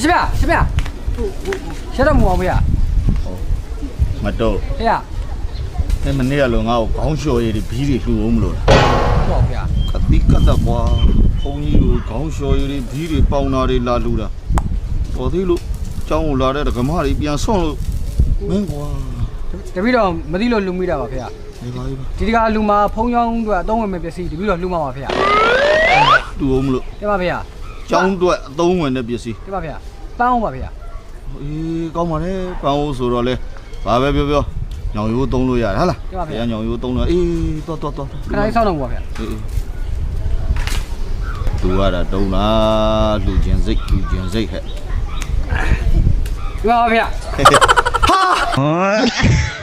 ရှင်ဗျရှက်တော့မဟုတ်ဗျာ မတော့ ဖေရ အဲ့မနေ့ကလောငါ့ကိုခေါင်းလျှော်ရည်ဘီးတွေလှူအောင်မလို့လား ဟုတ်ဗျာ ကတိကတ်ကွာဘုန်းကြီးတို့ခေါင်းလျှော်ရည်ဘီးတွေပေါင်တာတွေလာလှူတာတော်သေးလို့ကျောင်းကိုလာတဲ့ဓမ္မတွေပြန်ဆွန့်လို့မင်းကွာ တပည့်တော်မသိလို့လူမိတာပါဖေရ ဒီပါကြီးပါ ဒီတကလူမှာဖုံးချောင်းတို့အသုံးဝင်မဲ့ပစ္စည်းတပည့်တော်လူမှာပါဖေရ လှူအောင်မလို့ တင်ပါဖေရ ကျောင်းအတွက်အသုံးဝင်တဲ့ပစ္စည်း တင်ပါဖေရပန်းအောင်ပါဖေရ အေးကောင်းပါလေပန်းအိုးဆိုတော့လေဘာပဲပြောညောင်ရိုးသုံးလို့ရတယ်ဟာလားညောင်ရိုးသုံးလို့အေးတော် ခဏလေးစောင့်တော့ပါဖေရ အေးသူရတာတုံးလားလူကျင်စိတ်ဟဲ့ တင်ပါဖေရ ဟာ